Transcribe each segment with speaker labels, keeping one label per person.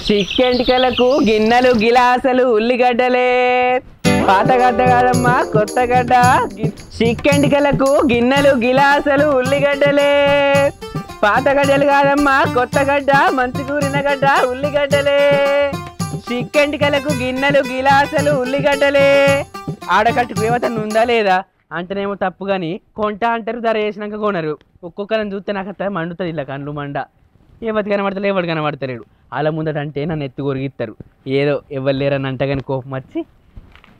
Speaker 1: చిక్కెంటికలకు గిన్నెలు గిలాసలు ఉల్లిగడ్డలే పాతగడ్డ కాదమ్మా కొత్తగడ్డ చిక్కెంటికలకు గిన్నెలు గిలాసలు ఉల్లిగడ్డలే పాతగడ్డలు కాదమ్మా కొత్తగడ్డ మంచి కూరిన గడ్డ ఉల్లిగడ్డలే చిక్కెంటికలకు గిన్నెలు గిలాసలు ఉల్లిగడ్డలే ఆడకట్టుకు ఏమతను ఉందా లేదా అంటేనేమో తప్పు కానీ కొంట అంటారు ధర వేసినాక కొనరు ఒక్కొక్కరిని చూస్తే నాకు అత్త మండుతుంది ఇలా కళ్ళు మండ ఎవరు కనబడతలే ఎవరు కనబడతలేడు అలా ముందట అంటే నన్ను ఎత్తు కొరిగిస్తారు ఏదో ఎవరు లేరని అంట కానీ కోపం వచ్చి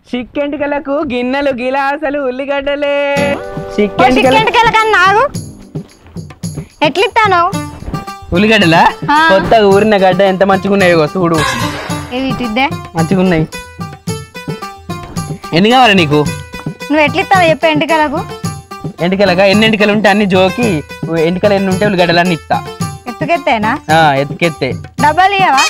Speaker 1: చిక్కెంటికలకు గిన్నెలు గిలాసలు ఉల్లిగడ్డలే
Speaker 2: చిక్కెంటికలకు ఎట్లిస్తాను
Speaker 1: ఉల్లిగడ్డలా కొత్తగా ఊరిన గడ్డ ఎంత మంచిగా ఉన్నాయో చూడు మంచిగా ఉన్నాయి ఎన్ని కావాలి నీకు
Speaker 2: నువ్వు ఎట్లిస్తావు చెప్పు ఎంటికలకు
Speaker 1: ఎంటికలగా ఎన్ని ఎంటికలు ఉంటే అన్ని జోకి ఎంటికలు ఎన్ని ఉంటే ఉల్లిగడ్డలు అన్ని ఇస్తా
Speaker 2: ఎత్తుకెత్తేనా
Speaker 1: ఎత్తుకెత్తే
Speaker 2: డబ్బాలు ఇవ్వవా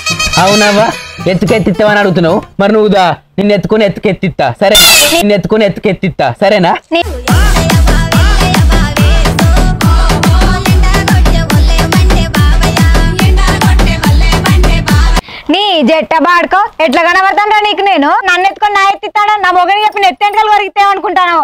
Speaker 1: అవునవ్వా ఎత్తుకెత్తిస్తావని అడుగుతున్నావు మరి నువ్వుదా నిన్ను ఎత్తుకొని ఎత్తుకెత్తిస్తా సరే నిన్ను ఎత్తుకొని ఎత్తుకెత్తిస్తా సరేనా
Speaker 2: నీ జట్ట బాడుకో ఎట్లా కనబడతాను నీకు నేను నన్ను ఎత్తుకొని నా ఎత్తిస్తాడు నా మొగని చెప్పి ఎత్తెంటలు కొరిగితేమనుకుంటాను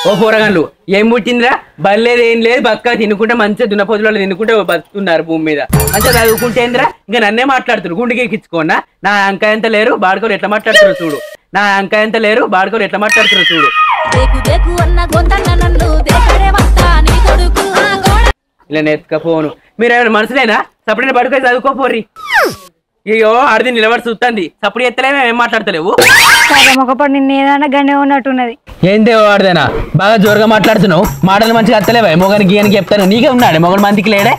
Speaker 1: ఓ కూరగాయలు ఏం పుట్టిందిరా బల్లేదు ఏం లేదు బక్క తినుకుంటే మంచిగా దున్నపోతులు తినుకుంటే బతుకుతున్నారు భూమి మీద మంచిగా చదువుకుంటే ఏందిరా ఇంకా నన్నే మాట్లాడుతున్నారు గుండెకి ఎక్కించుకోనా నా అంకాయ ఎంత లేరు బాడుకోలు ఎట్లా మాట్లాడుతున్నారు చూడు నా అంకాయ ఎంత లేరు బాడుకోలు ఎట్లా మాట్లాడుతున్నారు చూడు ఇలా నెత్తుకపోను మీరు ఏమైనా మనసులేనా సపరేట్ పడుకొని చదువుకోపోర్రి అయ్యో ఆడిది నిలబడి చూస్తుంది సప్పుడు ఎత్తలేమో ఏం మాట్లాడతలేవు
Speaker 2: ఒకప్పుడు నిన్న ఏదైనా గండే ఉన్నట్టున్నది
Speaker 1: ఏందే వాడదేనా బాగా జోరుగా మాట్లాడుతున్నావు మాటలు మంచిగా అత్తలేవా మొగని గీయనికి చెప్తాను నీకే ఉన్నాడు మొగని మందికి లేడే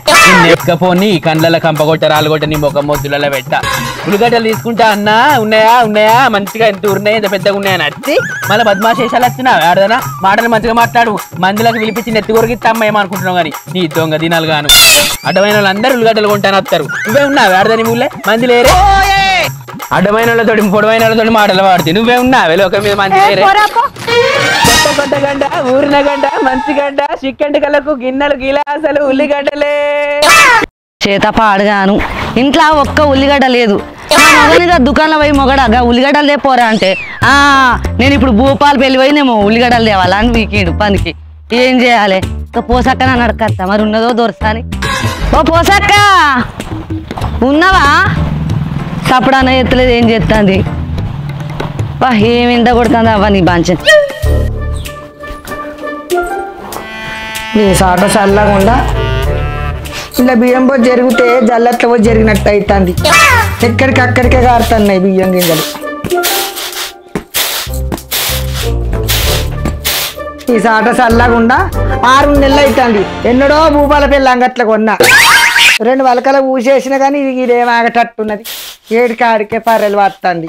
Speaker 1: నెక్కపోని కండ్ల కంపగొట్ట రాళ్ళగొట్ట నీ మొగ మొద్దులలో పెట్ట ఉల్లిగడ్డలు తీసుకుంటా అన్నా ఉన్నాయా మంచిగా ఎంత ఉన్నాయి ఎంత పెద్దగా ఉన్నాయని వచ్చి మళ్ళీ బద్మాశేషాలు వచ్చినావు ఆడదనా మాటలు మంచిగా మాట్లాడు మందులకు పిలిపించి నెత్తి కొరిగిస్తా అమ్మ ఏమనుకుంటున్నావు కానీ నీ దొంగ దినాలు గాను అడ్డమైన వాళ్ళందరూ ఉల్లిగడ్డలు కొంటాను వస్తారు నువ్వే ఉన్నావు ఆడదని ఊళ్ళే మంది లేరే అడ్డమైన వాళ్ళతోటి పొడవైన వాళ్ళతోటి మాటలు వాడుతుంది నువ్వే ఉన్నావే లోకం మీద మంచి లేరే కొత్త గడ్డ ఊరిన గడ్డ మంచి గడ్డ చిక్కెంటికలకు గిన్నెలు గిలాసలు ఉల్లిగడ్డలే
Speaker 3: చేత పాడుగాను ఇంట్లో ఒక్క ఉల్లిగడ్డ లేదు మొగనిగా దుకాణంలో పోయి మొగడగా ఉల్లిగడ్డలు లేపోరా అంటే నేను ఇప్పుడు భూపాలు పెళ్ళి పోయినేమో ఉల్లిగడ్డలు తేవాలా అని వీకిండు పనికి ఏం చేయాలి ఇంకా పోసక్క నన్ను అడగత్తా మరి ఉన్నదో దొరసాని ఓ పోసక్క ఉన్నావా సప్పుడన్నా ఎత్తలేదు ఏం చేస్తుంది బా ఏమి ఇంత కొడుతుంది అవ్వ నీ బాంచ
Speaker 4: నీ సాట చల్లకుండా ఇలా బియ్యం పోసి జరిగితే జల్లట్ల పోసి జరిగినట్టు అవుతుంది ఎక్కడికి అక్కడికే కారుతున్నాయి బియ్యం గింజలు ఈ సాట చల్లకుండా 6 నెలలు అవుతుంది ఎన్నడో భూపాల పిల్ల అంగట్ల కొన్నా 2 వలకలు ఊసేసినా కానీ ఇదేం ఆగటట్టున్నది ఏడికి ఆడికే పర్రెలు వస్తుంది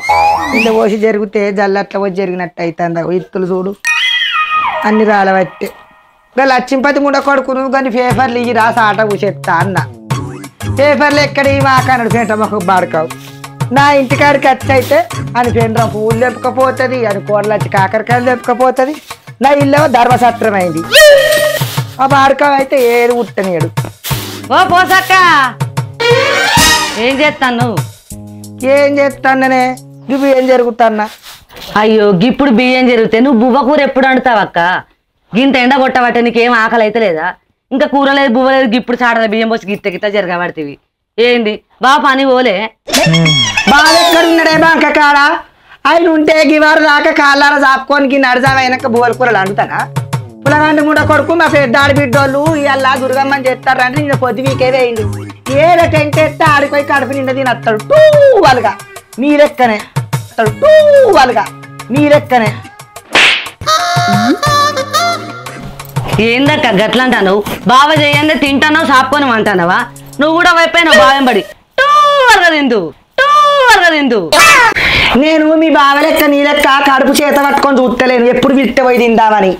Speaker 4: ఇలా పోసి జరిగితే జల్లట్ల పోసి జరిగినట్టు అవుతుంది ఇత్తులు చూడు అన్ని రాలబట్టే ఇంకా లక్ష్మీపతి ముండ కొడుకును కానీ పేపర్లు ఇవి రాసి ఆట కూసేస్తా అన్న పేపర్లు ఎక్కడ మాకన్నాడు పెంట మొక్క బాడుకావు నా ఇంటికాడికి వచ్చి అయితే అని పెండ్రం పూలు తెప్పుకపోతుంది అని కూరలు వచ్చి కాకరకాయలు తెప్పుకపోతుంది నా ఇల్లేమో ధర్మసత్రం అయింది ఆ బాడుకావు అయితే ఏది ఉట్టనియడు
Speaker 3: ఓ పోసక్క ఏం చేస్తాను
Speaker 4: ఏం చేస్తాననే నువ్వు ఏం జరుగుతున్నా
Speaker 3: అయ్యో ఇప్పుడు బియ్యం జరిగితే నువ్వు బువ్వ కూర ఎప్పుడు వండుతావక్క గింత ఎండ కొట్టబట్టే నీకేం ఆకలి అయితే లేదా ఇంకా కూర లేదు బువ్వ లేదు ఇప్పుడు చాడల బియ్యం పోసి గిత్త జరగబడితేవి ఏంది బా పని పోలే
Speaker 4: బాగా ఎక్కడ ఉన్నాడే బాంక కాడ ఆయన ఉంటే గివారు దాకా కాళ్ళార చాపుకొని నడిజామైనాక బువ్వల కూరలు వండుతానా పులగండి ముండ కొడుకు మా పెద్దాడి బిడ్డోళ్ళు ఇలా దుర్గమ్మని చేస్తారంటే నేను పొద్దువీకే వేయండి ఏదో టెంట్ ఎత్తే ఆడిపోయి కడుపు నిండా తినత్తాడు టూ వాళ్ళగా మీ లెక్కనే టూ వాళ్ళగా మీ లెక్కనే
Speaker 3: ఏందక్క గట్లా అంటాను బావ చేయండి తింటానో సాపుకొని అంటానవా నువ్వు కూడా వైపోయినావు బావెం పడి తిందు
Speaker 4: నేను మీ బావ లెక్క నీ లెక్క కడుపు చేత పట్టుకొని చూస్తలేను ఎప్పుడు విట్టే పోయి తిందామని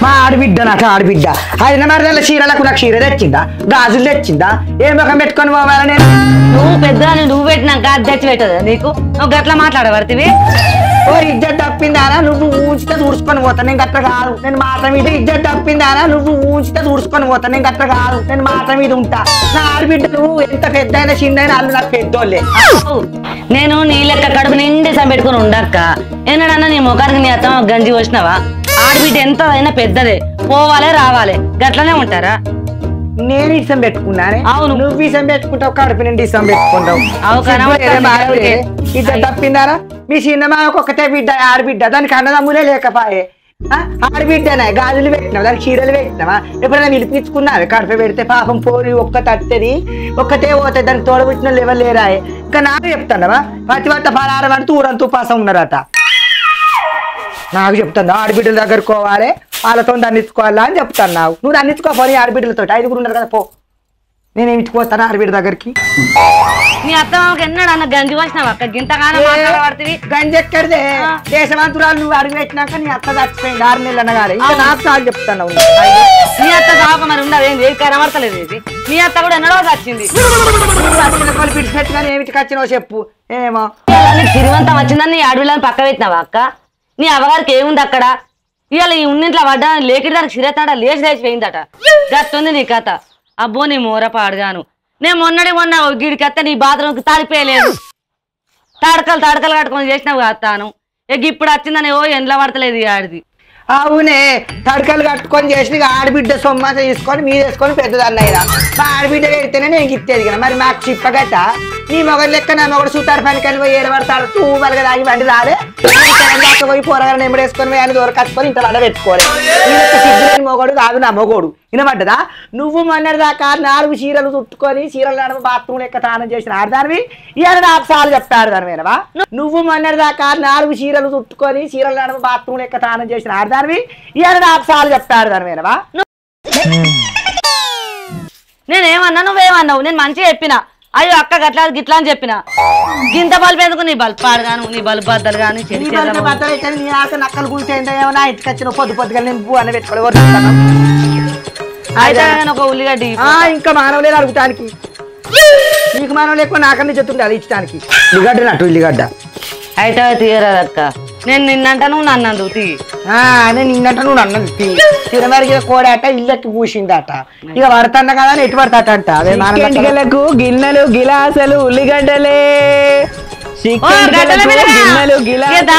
Speaker 4: మా ఆడబిడ్డ నాకు ఆడబిడ్డ ఆయన మరి చీరలకు నాకు చీర తెచ్చిందా గాజులు తెచ్చిందా ఏ ముఖం పెట్టుకొని పోవాలని
Speaker 3: నువ్వు పెద్ద నువ్వు పెట్టినాక అది తెచ్చి పెట్టదా నీకు నువ్వు గట్లా మాట్లాడబడితివి
Speaker 4: ఓ ఇజ్జత్ తప్పిందానా నువ్వు ఊంచితే దూడుచుకొని పోతా నేను గట్ల కాదు నేను మాట మీద ఇజ్జత్ తప్పిందానా నువ్వు ఊంచితే దూడుచుకొని పోతా నేను గట్ల కాదు నేను మాట మీద ఉంటా నా ఆడబిడ్డలు ఎంత పెద్ద అయినా చిన్న అయినా వాళ్ళు నాకు పెద్దోళ్ళే
Speaker 3: నేను నీ లెక్క కడుపు నిండి పెట్టుకుని ఉండక్క ఏనాడన్నా నీ ముఖానికి నీ అత్త గంజి వచ్చినావా ఆడబిడ్డ ఎంత అయినా పెద్దదే పోవాలే రావాలే గట్లనే ఉంటారా
Speaker 4: నేను ఇష్టం పెట్టుకున్నానే
Speaker 3: అవును
Speaker 4: నువ్వు ఇష్టం పెట్టుకుంటావు కడుపు నిండి ఇష్టం పెట్టుకుంటావు ఇద్దరు తప్పిందారా మీ సినిమా ఒక్కొక్కటే బిడ్డ ఆడబిడ్డ దానికి అన్నదమ్ములే లేకపాయే ఆడబిడ్డనే గాజులు పెట్టినావు దానికి చీరలు పెట్టినావా ఎప్పుడైనా విలిపించుకున్నావే కడుపు పెడితే పాపం పోరి ఒక్క తట్టది ఒక్కటే పోతే దానికి తోడబుట్టిన లెవెల్ లేరాయే ఇంకా నాకు చెప్తానవా పతివత్త పలారం అంటే ఊరంతా ఉపాసం ఉన్నారట నాకు చెప్తాను ఆడబిడ్డల దగ్గరకు పోవాలి వాళ్ళతో దండించుకోవాలా అని చెప్తాను నువ్వు దండించుకోపోయి ఆడబిడ్డలతో 5 ఉన్నారు కదా పో నేనేమి ఇచ్చుకోస్తాను ఆడబిడ్డ దగ్గరికి
Speaker 3: నీ అత్తమ్మకి ఎన్నాడు అన్న గంజి వచ్చినావు అక్క గింతగానే మాట్లాడబడుతుంది
Speaker 4: గంజి ఎక్కడిదే దేశవంతురాలు నువ్వు అడుగు పెట్టినాక నీ అత్త చచ్చిపోయింది 6 నెలలు అనగానే ఇంకా నాకు చాలు చెప్తాను
Speaker 3: నీ అత్త సాగు మరి ఉండదు ఏది కనబడతలేదు ఇది నీ అత్త కూడా ఎన్నడో వచ్చింది
Speaker 4: పిడిచిపెట్టుగానే ఏమిటి వచ్చినావు చెప్పు ఏమో
Speaker 3: తిరువంతం వచ్చిందని నీ అడవులను పక్క పెట్టినావా అక్క నీ అవ్వగారికి ఏముంది అక్కడ ఇవాళ ఈ ఉన్నింట్లో పడ్డా లేకిడి దానికి సిరతాడ లేచి లేచిపోయిందట గట్టుంది నీ కథ అబ్బో నీ మూర పాడుగాను నేను మొన్న గిడికత్త నీ బాత్రూమ్కి తాడిపోయలేదు తడకలు కట్టుకొని చేసినావు కత్తాను ఇప్పుడు వచ్చిందని ఓ ఎండ్ల పడతలేదు ఆడిది
Speaker 4: అవునే తడకలు కట్టుకొని చేసి ఆడబిడ్డ సొమ్మ తీసుకొని మీరు వేసుకొని పెద్దదన్నయ్యా మా ఆడబిడ్డ పెడితేనే నేను ఇచ్చేది కదా మరి మాకు చిప్పగట నీ మొగడు లెక్క నా మొగడు సూతారు పనికి పోయి ఏడబడతాడు తూబలుగా తాగి బండి రాలే పోయి పోరగానే నెంబడేసుకొని ఆయన దూరకట్టుకొని ఇంత బండ పెట్టుకోవాలి సిగ్గులేని మొగడు కాదు నా మొగోడు వినబడ్డదా నువ్వు మొన్నటిదాకా 4 చీరలు చుట్టుకొని చీరలు నడమ బాత్రూమ్ లెక్క స్నానం చేసిన ఆడదానివి ఇవాళ 4 సార్లు చెప్తాడు దానివేనవా నువ్వు మొన్నటిదాకా 4 చీరలు చుట్టుకొని చీరలు నడమ బాత్రూమ్ లెక్క స్నానం చేసిన ఆడదానివి ఇవాళ 4 సార్లు చెప్తాడు దానివేనవా
Speaker 3: నేనేమన్నా నువ్వేమన్నావు నేను మంచిగా చెప్పిన అయ్యో అక్క గట్లా గిట్లా అని చెప్పిన గింత బల్బు ఎందుకు నీ బల్బు పాడుగాను నీ బల్బు బద్దలు కానీ
Speaker 4: నక్కలు కూర్చో ఏమన్నా ఇంటికి వచ్చిన పొద్దుగా నేను పువ్వు అన్న పెట్టుకోవాలి
Speaker 3: అయితే ఒక ఉల్లిగడ్డ
Speaker 4: ఇంకా మానవులేదు అడుగుతానికి నీకు మానవులు ఎక్కువ నాకన్నా చెప్తుంది అది ఇచ్చడానికి ఉల్లిగడ్డ నట్టు ఉల్లిగడ్డ
Speaker 3: అయితే తీయరాదక్క నేను నిన్నంట నువ్వు నన్నందు తీ
Speaker 4: నేను నిన్నంట నువ్వు నన్ను తిరుమలకి కోడాట ఇళ్ళకి పూసిందట ఇక పడతాను కదా ఎటు పడతాట అంట అదే
Speaker 1: చికెన్లకు గిన్నెలు గిలాసలు ఉల్లిగడ్డలే గిన్నెలు గిలాస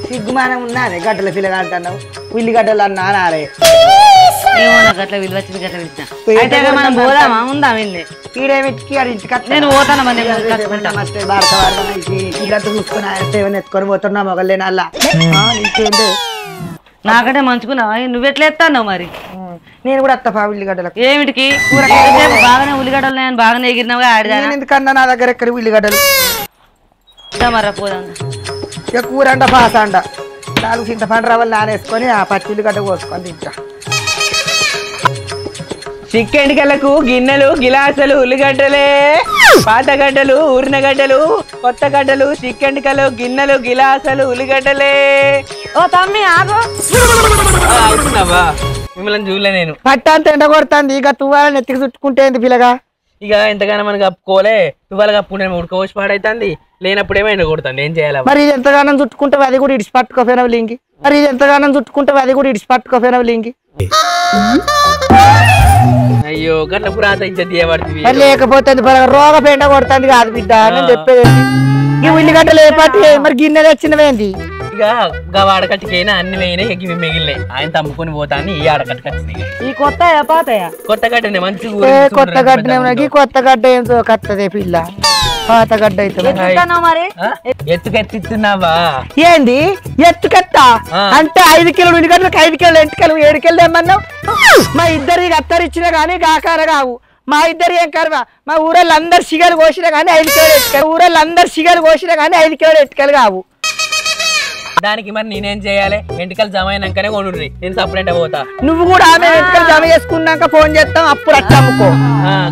Speaker 4: సిగ్గుమానం ఉన్నదే గడ్డల పిల్లగా అంటున్నావు ఉల్లిగడ్డలు అన్నారే
Speaker 3: గట్ల విలువచ్చింది గట్ల పిలిచిన అయితే మనం పోదామా ఉందా వెళ్ళి
Speaker 4: ఈడేమిటికి అది ఇంటికి
Speaker 3: నేను పోతాను
Speaker 4: ఇల్లంతా చూసుకుని ఆయన ఎత్తుకొని పోతున్నా మొగలేనల్లా ఇంకేంటి
Speaker 3: నాకంటే మంచుకున్నావా నువ్వెట్లా ఎత్తావు మరి
Speaker 4: నేను కూడా అత్త ఉల్లిగడ్డలకు
Speaker 3: ఏమిటికి బాగానే ఉల్లిగడ్డలు నేను బాగానే ఎగిరినావుగా ఆడిదా
Speaker 4: ఎందుకన్నా నా దగ్గర ఎక్కడ ఉల్లిగడ్డలు
Speaker 3: మర్ర పోదాం
Speaker 4: ఇక కూర అంట పాస అంట 4 చింతపండు రవ్వలు నానేసుకొని ఆ పచ్చి ఉల్లిగడ్డ కోసుకొని తింటా
Speaker 1: చిక్కెండికలకు గిన్నెలు గిలాసలు ఉల్లిగడ్డలే పాతగడ్డలు ఊరిన గడ్డలు కొత్త గడ్డలు చిక్కెండికలు గిన్నెలు గిలాసలు ఉల్లిగడ్డలే
Speaker 2: ఓ తమ్మి ఆగు
Speaker 1: మిమ్మల్ని చూడలే నేను
Speaker 4: పట్టంత ఎండ కొడుతుంది ఇక తువ్వాలని ఎత్తికి చుట్టుకుంటే పిల్లగా
Speaker 1: ఇక ఎంతగానో మనకి కప్పుకోలే తువ్వాల కప్పుకుంటే ఉడకపోసి పాడైతుంది లేనప్పుడేమో ఎండ కొడుతుంది ఏం చేయాలి
Speaker 4: మరి ఇది ఎంతగానం చుట్టుకుంటే అది కూడా ఇడిచి పట్టుకోపోయినావు లింగి మరి ఇది ఎంతగానం చుట్టుకుంటే అది కూడా ఇడిచి పట్టుకోపోయినావు లింగి
Speaker 1: అయ్యో గట్ల పురాత ఇజ్జత్ చేయబడుతుంది
Speaker 4: మరి లేకపోతే రోగ పెండ కొడుతుంది కాదు బిడ్డ నేను చెప్పేది ఈ ఉల్లిగడ్డలు ఏ పాటి మరి గిన్నెలు వచ్చినవేంది
Speaker 1: ఇక వాడకట్టుకైనా అన్ని వేయినాయి ఇవి మిగిలినాయి ఆయన తమ్ముకొని పోతాను ఈ ఆడకట్టుకు వచ్చినాయి
Speaker 3: ఈ కొత్త పాతయా
Speaker 1: కొత్త గడ్డనే మంచి
Speaker 4: కొత్త గడ్డ కొత్త గడ్డ ఏం కత్తదే పిల్ల పాత గడ్డ అయితే
Speaker 3: మరి
Speaker 1: ఎత్తుకెత్తిస్తున్నావా
Speaker 4: ఏంది ఎత్తుకెత్తా అంటే 5 కిలోలు ఉల్లిగడ్డలకు 5 కిలోలు ఎంటకలు 7 కిలోలు ఏమన్నావు మా ఇద్దరికి అత్తరిచ్చినా గానీ గాకార కావు మా ఇద్దరు ఏం కర్మ మా ఊరల్లో అందరు సిగలు కోసినా కానీ 5 కిలోలు ఎట్టుకలు ఊరల్లో అందరు సిగలు కోసినా కానీ 5 కిలోలు ఎట్టుకలు కావు
Speaker 1: దానికి మరి నేనేం చేయాలి ఎంటికలు జమ అయినాకనే కొనుర్రి నేను సపరేట్ పోతా
Speaker 4: నువ్వు కూడా ఆమె ఎంటికలు జమ చేసుకున్నాక ఫోన్ చేస్తాం అప్పుడు అట్లా అమ్ముకో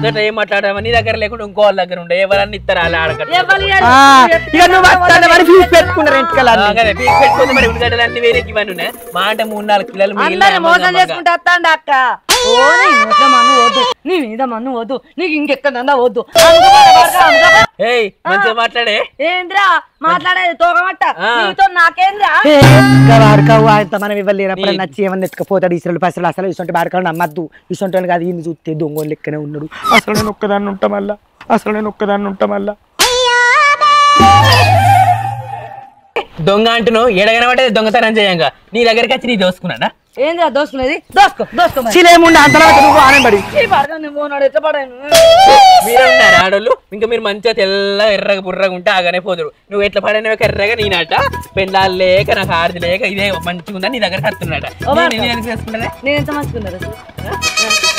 Speaker 1: గట్రా ఏం మాట్లాడమా నీ దగ్గర లేకుండా ఇంకో వాళ్ళ దగ్గర ఉండే ఎవరన్నా ఇస్తారా అలా ఆడకట్టు
Speaker 4: ఇక నువ్వు వస్తానే మరి ఫీజు పెట్టుకున్నారు ఎంటకలు
Speaker 1: పెట్టుకుంటే మరి ఉల్లిగడ్డలు అన్ని వేరే ఇవన్నీ ఉన్నాయి మా అంటే 3-4 కిలోలు
Speaker 3: అందరిని మోసం చేసుకుంటే వస్తాండి అక్క ఓ నీ నోట్ల మన్ను వద్దు నీ మీద మన్ను వద్దు నీకు ఇంకెక్కడన్నా వద్దు
Speaker 1: మంచిగా మాట్లాడే
Speaker 3: ఏంద్రా మాట్లాడేది తోగమట్ట నీతో నాకేంద్రా
Speaker 4: వాడుకావు ఆయన మనం ఇవ్వలేనప్పుడు నచ్చి ఏమన్నా ఎత్తుకపోతాడు ఇసులు పసలు అసలు ఇసుంటి వాడుకావు నమ్మద్దు ఇసుంటి కాదు ఈయన చూస్తే దొంగలు లెక్కనే ఉన్నాడు అసలు నేను ఒక్కదాన్ని ఉంటా మళ్ళా
Speaker 1: దొంగ అంటున్నావు ఎడగనబట్టే దొంగతనం చేయంగా నీ దగ్గరికి వచ్చి నీ దోసుకున్నాడా
Speaker 3: ఏంద్రా దోసుకునేది దోసుకో
Speaker 4: చిలేముండి అంతలా ఆనంబడి
Speaker 1: మీరే ఉన్నారు ఆడోళ్ళు ఇంకా మీరు మంచిగా తెల్ల ఎర్రగా బుర్రగా ఉంటే ఆగానే పోదురు నువ్వు ఎట్లా పడినవి ఎర్రగా నేనట పెళ్ళాలు లేక నాకు ఆడది లేక ఇదే మంచిగా ఉందని నీ దగ్గర వస్తున్నాడ
Speaker 3: నేను ఎంత మంచుకున్నారు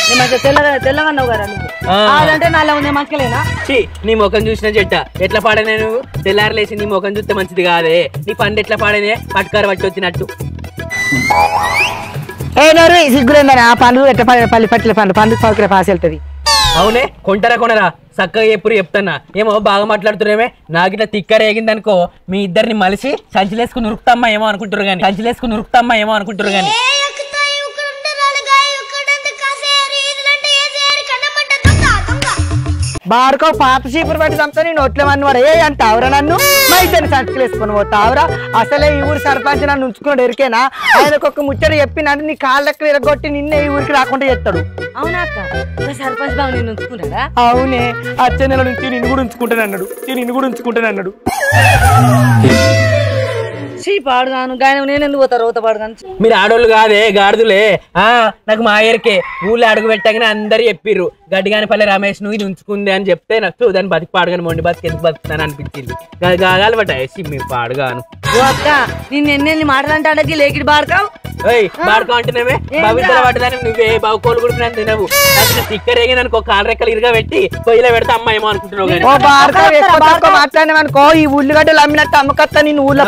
Speaker 3: నేను మంచిగా తెల్లగా అన్నావు కదా నువ్వు అదంటే నాలో ఉంది మంచిలేనా
Speaker 1: నీ ముఖం చూసిన చెట్ట ఎట్లా పాడనే నువ్వు తెల్లారలేసి నీ ముఖం చూస్తే మంచిది కాదే నీ పండు ఎట్లా పాడనే పట్టుకారు పట్టి వచ్చినట్టు
Speaker 4: సిగ్గులేందని ఆ పండు ఎట్లా పల్లి పట్టిల పండు సౌకర్య పాసి వెళ్తుంది
Speaker 1: అవునే కొంటారా కొనరా చక్కగా ఎప్పుడు చెప్తానా ఏమో బాగా మాట్లాడుతురేమే నాకు ఇట్లా తిక్కరేగింది అనుకో మీ ఇద్దరిని మలిసి సంచిలేసుకుని ఉరుకుతామ్మా ఏమో అనుకుంటారు గాని
Speaker 4: బాడుకో పాత చీపురు పెట్టి చంపుతా నేను ఒట్లేమని వాడు ఏ అంటావురా నన్ను మైతని సంచులు వేసుకొని పోతావురా అసలే ఈ ఊరు సర్పంచ్ నన్ను ఉంచుకున్నాడు ఎరికేనా ఆయనకు ఒక ముచ్చట చెప్పినట్టు నీ కాళ్ళకి ఇరగొట్టి నిన్నే ఈ ఊరికి రాకుండా చేస్తాడు
Speaker 3: అవునా అక్క సర్పంచ్ బాబు నేను ఉంచుకున్నాడా
Speaker 4: అవునే అచ్చ నెల నుంచి నిన్ను కూడా ఉంచుకుంటానన్నాడు
Speaker 3: పాడుగాను గాయన నేను ఎందుకు పోతా రోత పాడుగాను
Speaker 1: మీరు ఆడోళ్ళు కాదే గాడిదులే నాకు మా ఆయనకే ఊళ్ళో అడుగు పెట్టగానే అందరు చెప్పిర్రు గడ్డిగానిపల్లి రమేష్ నువ్వు ఇది ఉంచుకుంది అని చెప్తే నాకు దాన్ని బతికి పాడుగాను మొండి బతికి ఎందుకు బతుకుతాను అనిపించింది గాగాలి బట్ మీ పాడుగాను
Speaker 3: అక్క నేను ఎన్ని మాటలు అంటే అడగి లేకిడి బాడుకావు
Speaker 1: బాడుకో అంటున్నావే భవిష్యత్తు పట్టదాన్ని నువ్వే బావు కోలు కూడా తినవు స్టిక్కర్ వేగి అనుకో కాలు రెక్కలు ఇరుగా పెట్టి పొయ్యిలో పెడితే అమ్మ ఏమో అనుకుంటున్నావు
Speaker 4: మాట్లాడినామనుకో ఈ ఉల్లిగడ్డలు అమ్మినట్టు అమ్మకత్తా నేను ఊళ్ళో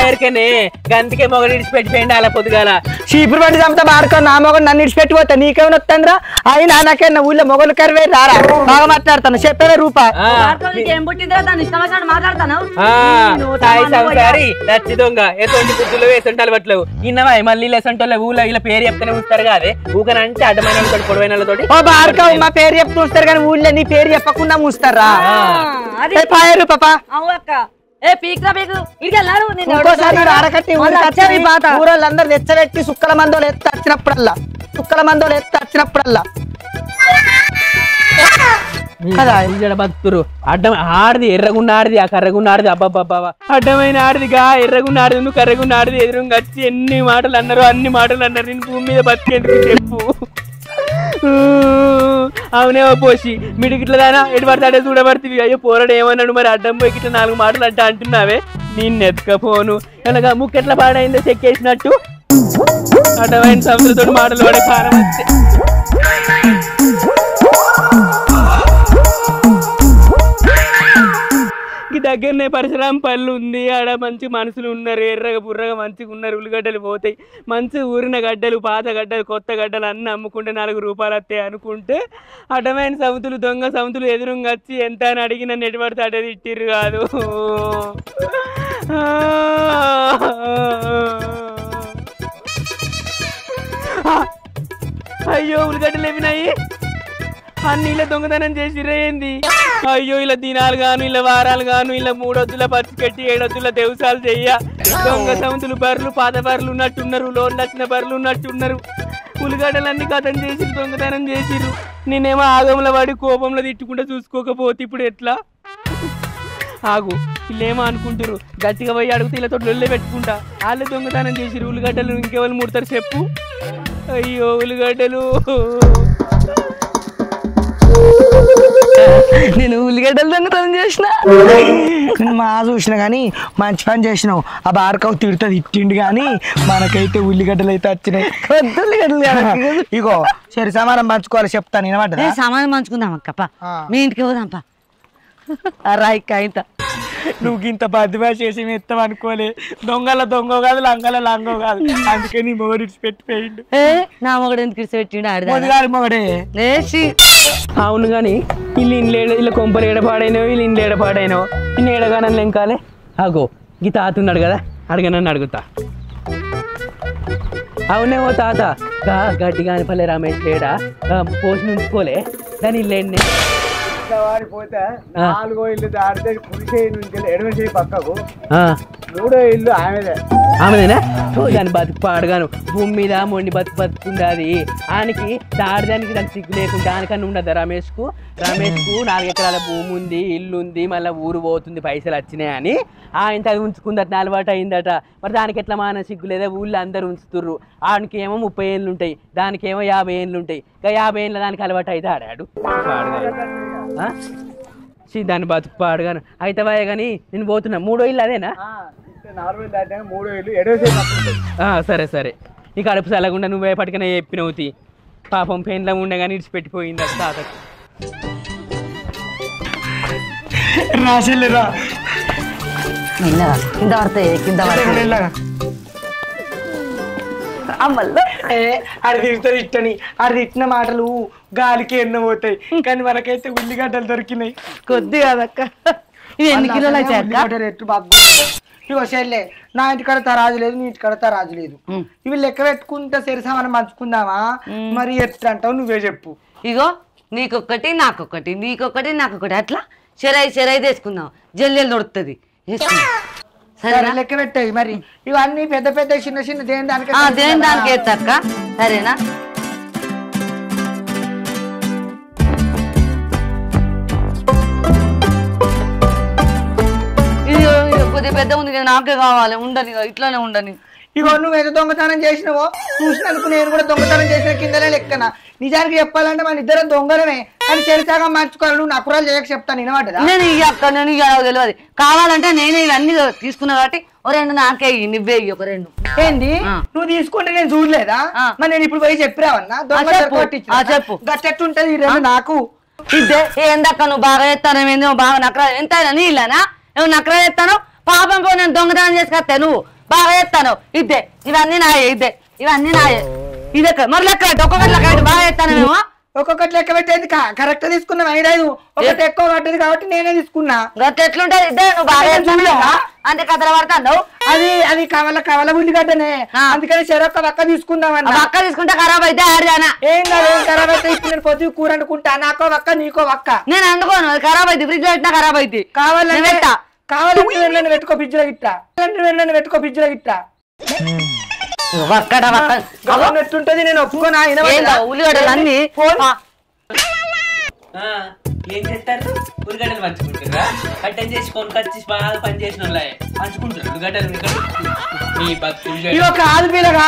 Speaker 1: ఎరికనే గంతకే మొగడు ఇడిచిపెట్టిపోయింది అలా పొద్దుగాల
Speaker 4: చీపురు పట్టి చంపుతా బాడుకో నా మొగడు నన్ను ఇడిచిపెట్టి పోతా నీకేమైనా వస్తుందిరా అయినా నాకేనా ఊళ్ళో మొగలు కరివే రారా బాగా మాట్లాడతాను చెప్పేవే రూపా
Speaker 3: ఏం పుట్టిందిరా దాన్ని ఇష్టం మాట్లాడతాను
Speaker 1: నచ్చి దొంగ ఎటువంటి బుద్ధులు వేసంటాలు పట్లేవు ఇన్నవా మళ్ళీ లేసంటోళ్ళ ఊళ్ళో ఇలా పేరు చెప్తేనే ఉంచుతారు కాదే ఊకనంటే అడ్డమైన వాళ్ళతో పొడవైన వాళ్ళతోటి
Speaker 4: మా పేరు చెప్తూ ఉంచుతారు కానీ ఊళ్ళో నీ పేరు చెప్పకుండా మూస్తారా పాపా ఊరోళ్ళందరూ తెచ్చబెట్టి సుక్కల మందోలు ఎత్తి వచ్చినప్పుడల్లా
Speaker 1: భక్తులు అడ్డం ఆడిది ఎర్రగున్న ఆడిది ఆ కర్రగున్న ఆడిది అబ్బాబ్బా అడ్డమైన ఆడిదిగా ఎర్రగున్న ఆడిది నువ్వు కర్రగున్న ఆడిది ఎదురుగా వచ్చి అన్ని మాటలు అన్నారు నేను భూమి మీద బతికేందుకు చెప్పు అవునేమో పోసి మిడికి ఇట్లా దానా ఎటు పడతాడే చూడబడుతుంది అయ్యో పోరాడు ఏమన్నాడు మరి అడ్డం పోయి ఇట్లా 4 మాటలు అంటే అంటున్నావే నేను ఎత్తుకపోను ఎలాగా ముక్కెట్లా పాడైందో చెక్కేసినట్టు అడ్డమైన సంస్థతో మాటలు పడే కారం వస్తే దగ్గరనే పరశురాం పళ్ళు ఉంది ఆడ మంచి మనుషులు ఉన్నారు ఎర్రగా బుర్రగా మంచిగా ఉన్నారు ఉల్లిగడ్డలు పోతాయి మంచి ఊరిన గడ్డలు పాత గడ్డలు కొత్త గడ్డలు అన్నీ అమ్ముకుంటే 4 రూపాయలు వస్తాయి అనుకుంటే అడ్డమైన సముతులు దొంగ సముతులు ఎదురుగా వచ్చి ఎంత అని అడిగి నన్ను ఎటుపడితే అడ్డది ఇట్టిర్రు కాదు అయ్యో ఉల్లిగడ్డలు ఏమినాయి అన్ని ఇలా దొంగతనం చేసిర్రే ఏంది అయ్యో ఇలా దినాలు గాను ఇలా వారాలు గాను ఇలా 3 వద్దుల పచ్చి కట్టి 7 వద్దుల దేవసాలు చెయ్య దొంగ సముతులు బర్రెలు పాత బర్రెలు ఉన్నట్టున్నారు లోన్లు వచ్చిన బర్రెలు ఉన్నట్టున్నారు ఉల్లిగడ్డలన్నీ కథం చేసిరు దొంగతనం చేసిరు నేనేమో ఆగంలో పడి కోపంలో తిట్టుకుంటూ చూసుకోకపోతే ఇప్పుడు ఎట్లా ఆగు వీళ్ళేమో అనుకుంటారు గట్టిగా పోయి అడుగుతే ఇలా తోటి పెట్టుకుంటా వాళ్ళే దొంగతనం చేసిరు ఉల్లిగడ్డలు ఇంకెవరు ముడతారు చెప్పు అయ్యో ఉల్లిగడ్డలు
Speaker 3: నేను ఉల్లిగడ్డలు దొంగతనం చేసిన
Speaker 4: మా చూసిన కానీ మంచి పని చేసినావు ఆ బారకావు తిడుతుంది ఇట్టిండి కానీ మనకైతే ఉల్లిగడ్డలు అయితే వచ్చినాయి ఉల్లిగడ్డలు ఇగో సరే సమానం పంచుకోవాలి చెప్తాను ఏమంటే
Speaker 3: సామానం పంచుకుందాం అక్కప్ప మీ ఇంటికి పోదాంపా రాయిక్క ఇంత
Speaker 4: నువ్వు ఇంత బద్దిమా చేసి మెత్తం అనుకోలే దొంగ కాదు లంగో కాదు అందుకే నీ మొగడు పెట్టిపోయిండు
Speaker 3: నా మొగడు ఎందుకు పెట్టిండు
Speaker 4: ఆడదాని మొగడే
Speaker 1: అవును కానీ వీళ్ళు ఇండ్లు ఇలా కొంపలు ఏడపాడైనో వీళ్ళు ఇండ్లు ఏడపాడైనో ఇన్ని ఏడగానని లెంకాలే ఆగో ఈ తాత ఉన్నాడు కదా అడగనని అడుగుతా. అవునేమో తాత గడ్డి కాని పల్లె రమేష్ లేడా పోసి ఉంచుకోలే దాని ఇల్లు
Speaker 4: పోతే 4 ఇల్లు దాడితే కుడి చేయి నుంచి ఎడమ చేయి పక్కకు 3వ ఇల్లు
Speaker 1: ఆమెదేనా దాని బతుకు పాడగాను భూమి మీద మొండి బతుకుంది అది ఆయనకి దాడదానికి దానికి సిగ్గు లేకుండా దానికన్నా ఉండదు రమేష్కు 4 ఎకరాల భూమి ఉంది ఇల్లు ఉంది మళ్ళీ ఊరు పోతుంది పైసలు వచ్చినాయి అని ఆయన అది ఉంచుకుందట అలవాటు అయిందట. మరి దానికి ఎట్లా మాన సిగ్గు లేదా ఊళ్ళో అందరు ఉంచుతుర్రు. ఆయనకి ఏమో 30 ఏళ్ళు ఉంటాయి దానికేమో 50 ఏళ్ళు ఉంటాయి. ఇంకా 50 ఏళ్ళ దానికి అలవాటు అయితే ఆడాడు దాన్ని బతుకు పాడుగాను అయితే కానీ నేను పోతున్నా. 3వ ఇల్లు అదేనా?
Speaker 4: 4 ఇల్లు దాటాక 3వ ఇల్లు ఎడమ చేయి.
Speaker 1: సరే సరే నీకు అడుపు సలగుండా నువ్వే పట్టుకునే చెప్పినవుతి పాపం పెయిన్లో ఉండే కానీ ఇడిచిపెట్టిపోయింది అది తాతకు.
Speaker 4: రాసెళ్ళరా
Speaker 3: కింద పడతాయి కింద
Speaker 4: అది తిరుగుతుంది ఇట్టని అది తిట్టిన మాటలు గాలికి ఎన్నో పోతాయి కానీ మనకైతే ఉల్లిగడ్డలు దొరికినాయి.
Speaker 3: కొద్ది కాదక్క ఇది ఎన్ని కిలోలు అయితే
Speaker 4: ఎట్టు బాబు ఇగో చెల్లె నా ఇంటికాడ తరాజు లేదు నీ ఇంటికాడ తరాజు లేదు ఇవి లెక్క పెట్టుకుంటే సరిసా మనం మంచుకుందామా మరి ఎట్లా అంటావు నువ్వే చెప్పు.
Speaker 3: ఇగో నీకొక్కటి నాకొక్కటి నీకొక్కటి నాకొకటి అట్లా చెరాయి తీసుకుందాం జల్లెలు దొరుకుతుంది
Speaker 4: సరే లెక్క పెట్టాయి మరి ఇవన్నీ పెద్ద పెద్ద చిన్న చిన్న దేని
Speaker 3: దానికి ఎత్తక్క సరేనా. ఇది కొద్దిగా పెద్ద ఉంది కదా నాకే కావాలి ఉండని ఇట్లానే ఉండని.
Speaker 4: ఇగో నువ్వు ఏదో దొంగతనం చేసినావో చూసినందుకు నేను కూడా దొంగతనం చేసిన కిందనే లెక్కన. నిజానికి చెప్పాలంటే మన ఇద్దరం దొంగలమే కానీ చెరిసాగా మార్చుకోవాలి. నువ్వు నకురాలు చేయక చెప్తాను వినమాట
Speaker 3: నేను అక్క నేను తెలియదు కావాలంటే నేను ఇవన్నీ తీసుకున్నా కాబట్టి 2 నాకే నువ్వే ఒక 2
Speaker 4: ఏంది నువ్వు తీసుకుంటే నేను చూడలేదా మరి నేను ఇప్పుడు పోయి చెప్పిరావన్నా
Speaker 3: చెప్పు
Speaker 4: గట్టెట్టుంటది ఈ 2 నాకు
Speaker 3: ఇదే ఏందక్క నువ్వు బాగా చేస్తాను నువ్వు బాగా నకరా ఎంత నీళ్ళనా నువ్వు నకరా చేస్తాను పాపం పో నేను దొంగతనం చేసుకొస్తా నువ్వు బాగా చేస్తాను ఇదే ఇవన్నీ నాయే ఇవన్నీ నాయే ఇదే మరి లెక్క ఒక్కొక్కటి లెక్క బాగా చేస్తాను మేము
Speaker 4: ఒక్కొక్కటి లెక్క పెట్టేది కరెక్ట్ తీసుకున్నాం 5 ఒకటి ఎక్కువ పడ్డది కాబట్టి నేనే తీసుకున్నా.
Speaker 3: గట్ట ఎట్లుంటది ఇదే నువ్వు బాగా చేస్తాను అంటే కథలు పడతాను
Speaker 4: అది కవల ఉల్లిగడ్డనే అందుకని చెరొక్క పక్క తీసుకుందామని
Speaker 3: పక్క తీసుకుంటే ఖరాబ్ అయితే ఆడదానా
Speaker 4: ఏం కాదు ఖరాబ్ అయితే ఇప్పుడు నేను పొద్దు కూర వండుకుంటా నాకో పక్క నీకో పక్క
Speaker 3: నేను వండుకోను అది ఖరాబ్ అయితే ఫ్రిడ్జ్ పెట్టినా ఖరాబ్ అయితే
Speaker 4: కావాలంటే పెట్టుకో ఫ్రిడ్జ్లో గిట్టా పెట్టుకో ఫ్రిడ్జ్లో గిట్టా ఎట్టుంటది నేను ఒప్పుకోనా
Speaker 3: ఉల్లిగడ్డలు అన్ని
Speaker 1: ఏం చేస్తారు ఉల్లిగడ్డలు పంచుకుంటారా కట్టెన్ చేసి కొనుకొచ్చి బాగా పని చేసిన వాళ్ళే పంచుకుంటారు ఉల్లిగడ్డలు.
Speaker 4: ఇవి ఒక ఆదు పిల్లగా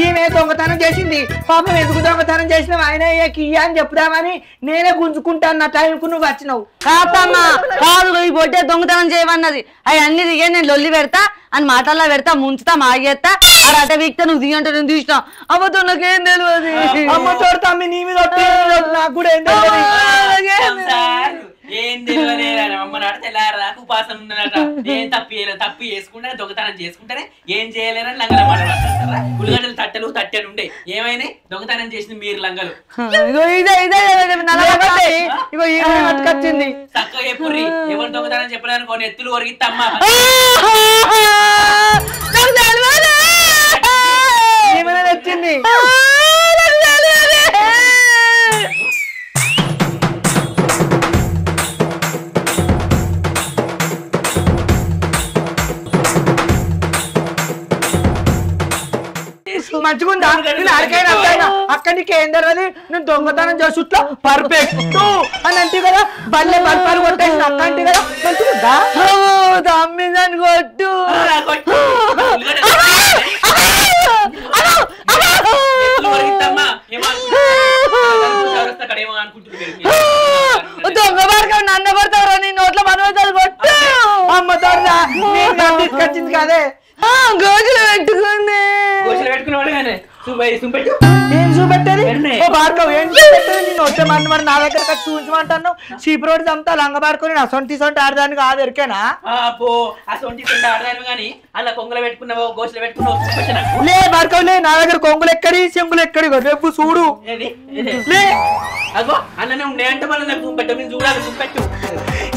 Speaker 4: ఈమె దొంగతనం చేసింది పాపం ఎందుకు దొంగతనం చేసినావు ఆయన కియ్యా అని చెప్దామని నేనే గుంజుకుంటాను నా టైంకు నువ్వు వచ్చినావు.
Speaker 3: కాదమ్మా కాదు ఈ బొట్టే దొంగతనం చేయమన్నది అవి అన్ని దిగే నేను లొల్లి పెడతా అని మాటల్లో పెడతా ముంచుతా మాగేస్తా అది అట వీక్తా నువ్వు దిగంటే నేను తీసినా అమ్మతో నాకేం తెలియదు
Speaker 4: అమ్మతో తమ్మి నీ మీద నాకు కూడా ఏం తెలియదు.
Speaker 1: ఏం తెలియదు అమ్మ నాట తెల్లారదాకా ఉపాసం ఉన్నదట ఏం తప్పు చేసుకుంటే దొంగతనం చేసుకుంటేనే ఏం చేయలేరని లంగల మాట్లాడతారా. ఉల్లిగడ్డలు తట్టెలు ఉండే ఏమైనా దొంగతనం చేసింది మీరు లంగలు
Speaker 4: వచ్చింది
Speaker 1: చక్కగా ఎప్పుడు ఎవరు దొంగతనం చెప్పలేను కొన్ని ఎత్తులు ఒరిగిత్తమ్మా
Speaker 4: వచ్చింది. మంచిగుందా అక్కడికి ఏం తెలియదు నేను దొంగతనం చేసుట్లా పర్ఫెక్ట్ అని అంటే కదా బల్లె బల్పాలు కొట్టేసి అక్క అంటే కదా మంచిగుందా
Speaker 3: తమ్మిదని కొట్టు దొంగ పడక నన్ను పడతావురా నీ నోట్ల మనవతాలు కొట్టు
Speaker 4: అమ్మ తీసుకొచ్చింది కాదే
Speaker 3: గోజులు పెట్టుకుంది
Speaker 4: ఏం చూపెట్టేది బాడుకోవు ఏం చూపెట్టేది నేను వస్తే మరి నా దగ్గర చూపించమంటాను చీప్ రోడ్ చంపుతా లంగ బాడుకొని నా సొంటి సొంటి ఆడదాన్ని కాదు ఎరికేనా లే బాడుకోవు లే నా దగ్గర కొంగులు ఎక్కడి చెంగులు ఎక్కడి రేపు చూడు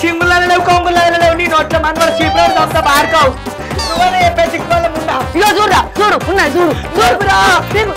Speaker 4: చెంగులలో లేవు కొంగులలో లేవు నీ నోట్ల మన చీప్ రోడ్ చంపుతా బాడుకోవు
Speaker 3: చూడు ఉన్నది చూడు చూడు